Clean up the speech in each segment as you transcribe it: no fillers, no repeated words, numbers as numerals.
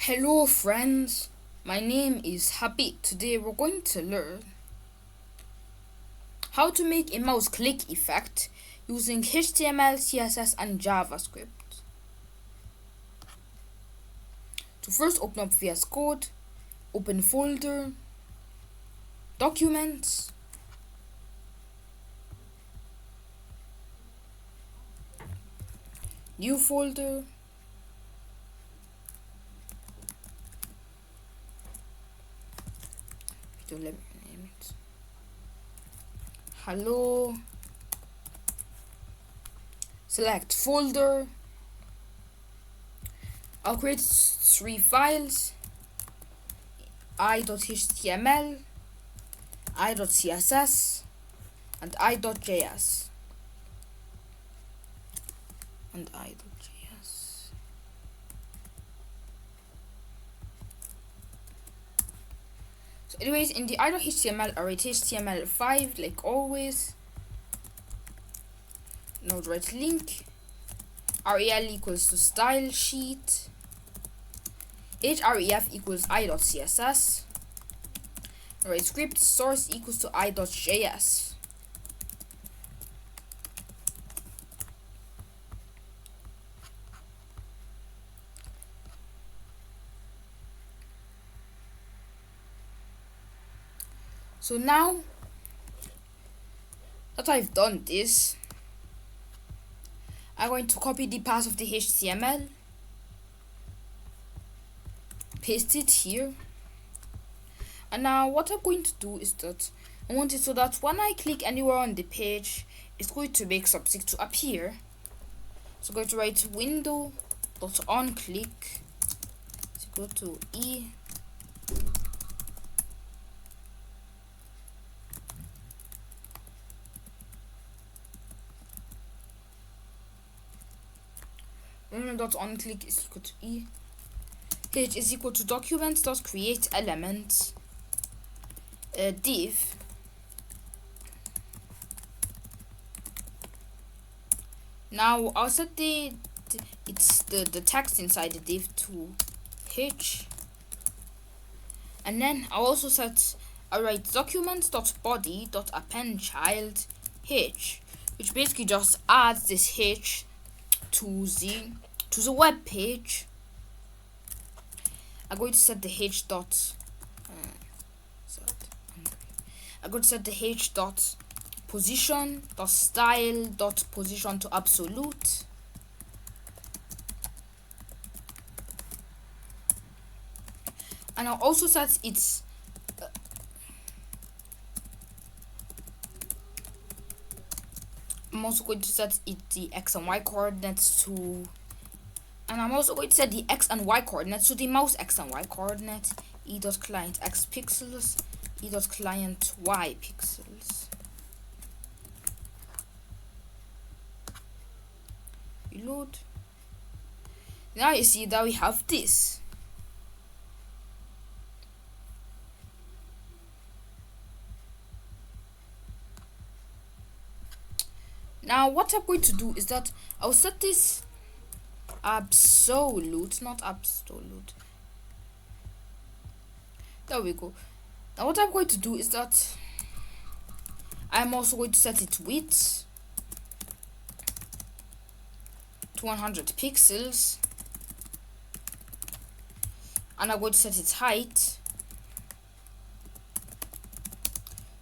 Hello friends, my name is Habib. Today we're going to learn how to make a mouse click effect using HTML, CSS and JavaScript. So first open up VS Code, open folder, documents, new folder, don't let me name it. Hello. Select folder. I'll create 3 files: i.html, i.css, and i.js. So anyways, in the i.html I write HTML5 like always. Now write link, rel equals to style sheet, href equals i.css, write script source equals to i.js. So now that I've done this, I'm going to copy the path of the HTML, paste it here, and now what I'm going to do is that I want it so that when I click anywhere on the page, it's going to make something to appear. So I'm going to write window.onClick, so go to E, window.onClick is equal to E, H is equal to documents.create element, div, now I'll set the text inside the div to H, and then I'll also write documents.body.append child H, which basically just adds this H to the web page. I'm going to set the H dot I'm going to set the H dot position dot style dot position to absolute, and I'll also set its I'm also going to set the x and y coordinates to, and I'm also going to set the x and y coordinates to the mouse x and y coordinate, e.client x pixels, e.client y pixels. Reload. Now you see that we have this. Now what I'm going to do is that I'll set this absolute, not absolute. There we go. Now what I'm going to do is that I'm also going to set its width to 100 pixels, and I'm going to set its height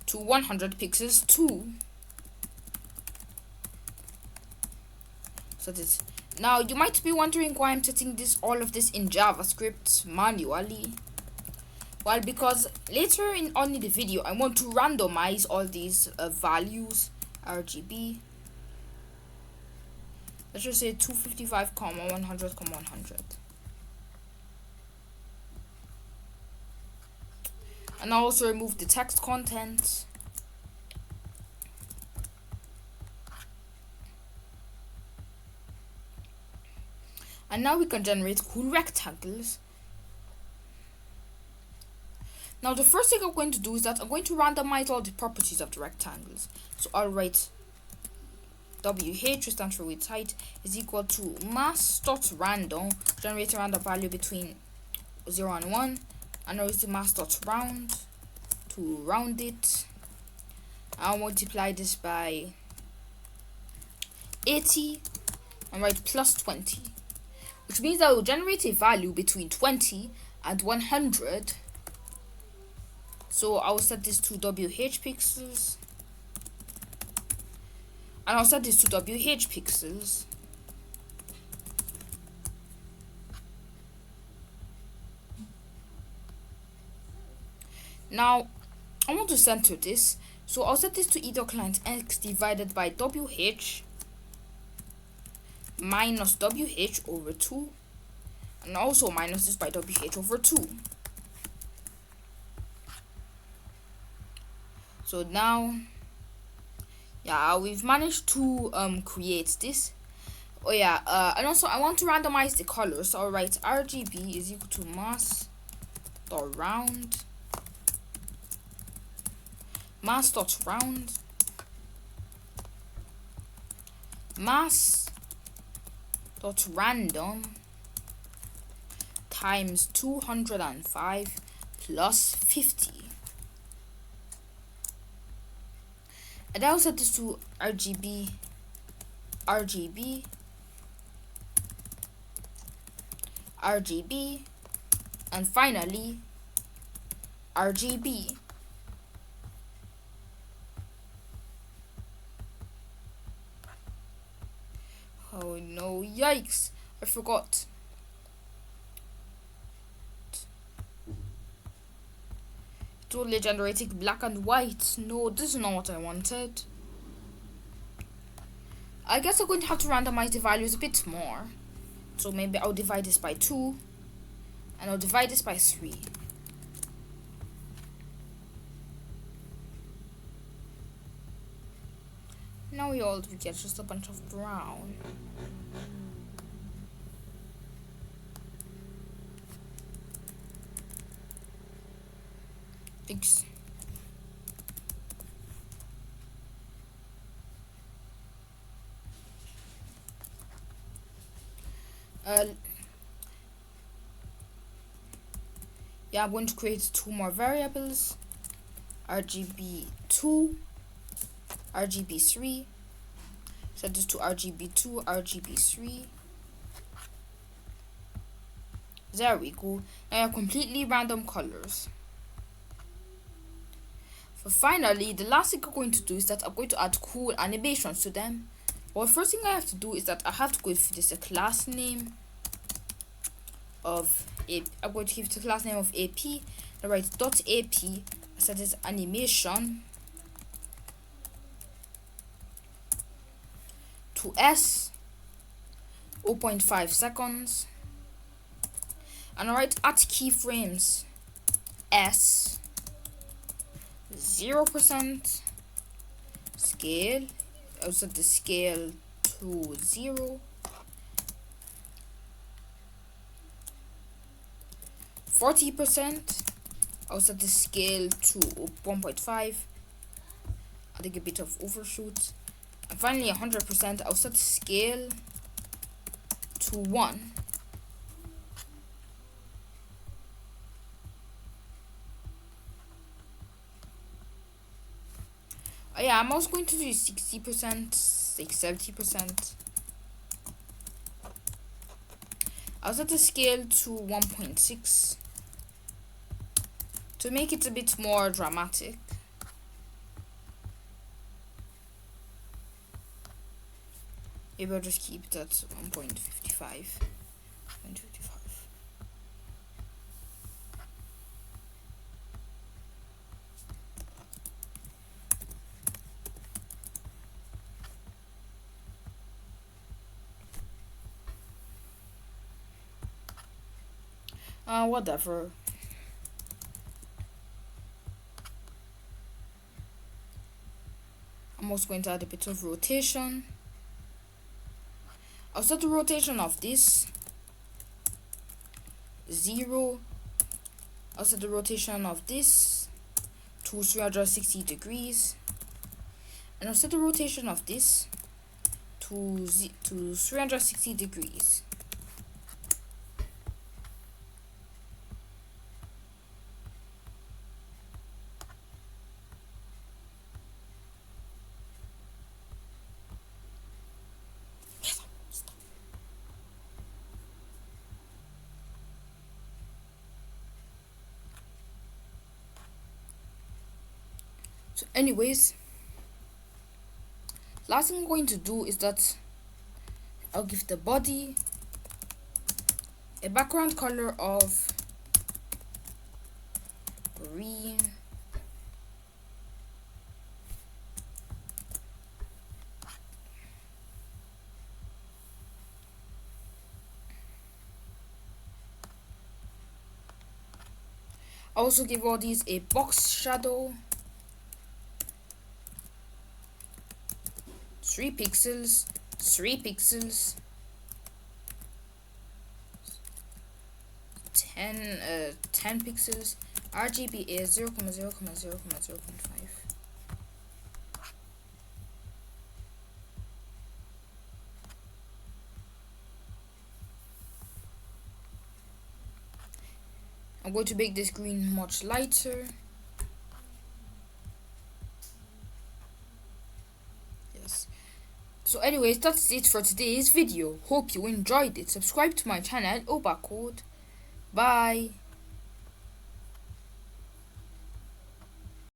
to 100 pixels too. Now you might be wondering why I'm setting all of this in JavaScript manually. Well, because later on in the video I want to randomize all these values, RGB. Let's just say 255, 100, 100. And I'll also remove the text content. And now we can generate cool rectangles. Now the first thing I'm going to do is that I'm going to randomize all the properties of the rectangles. So I'll write WH, which stands for width height, is equal to mass.random, generate a random value between 0 and 1, and I'll use the mass.round to round it. I'll multiply this by 80 and write plus 20, which means that will generate a value between 20 and 100. So I will set this to WH pixels, and I'll set this to WH pixels. Now I want to center this, so I'll set this to either client x divided by WH minus WH over 2, and also minus this by WH over 2. So now, yeah, we've managed to create this. Oh yeah, and also I want to randomize the colors. So I'll write RGB is equal to mass dot round mass dot random times 205 plus 50. And I will set this to RGB, and finally RGB. Oh no, yikes, I forgot. Totally generating black and white. No, this is not what I wanted. I guess I'm going to have to randomize the values a bit more. So maybe I'll divide this by 2, and I'll divide this by 3. Now we get just a bunch of brown. Thanks. Yeah, I'm going to create 2 more variables, RGB2, RGB3. Set this to RGB2, RGB3. There we go. Now I have completely random colors. So finally, the last thing I'm going to do is that I'm going to add cool animations to them. Well, the first thing I have to do is that I have to give this a class name of AP. I'm going to give it a class name of AP. I write .ap. I set this animation to S 0.5 seconds, and I write at keyframes S 0% scale. I'll set the scale to 0. 40%. I'll set the scale to 1.5. I'll take a bit of overshoot. And finally 100%. I'll set the scale to 1. Oh yeah, I'm also going to do 60%, 70%. I'll set the scale to 1.6 to make it a bit more dramatic. Maybe I'll just keep it at 1.55. Whatever. I'm also going to add a bit of rotation. I'll set the rotation of this 0. I'll set the rotation of this to 360 degrees. And I'll set the rotation of this to 360 degrees. So anyways, last thing I'm going to do is that I'll give the body a background color of green. I also give all these a box shadow, 3 pixels, 3 pixels, 10 pixels, RGB is 0,0,0,0,5. I'm going to make this green much lighter. Yes. So anyways, that's it for today's video. Hope you enjoyed it. Subscribe to my channel, ObaCode. Bye.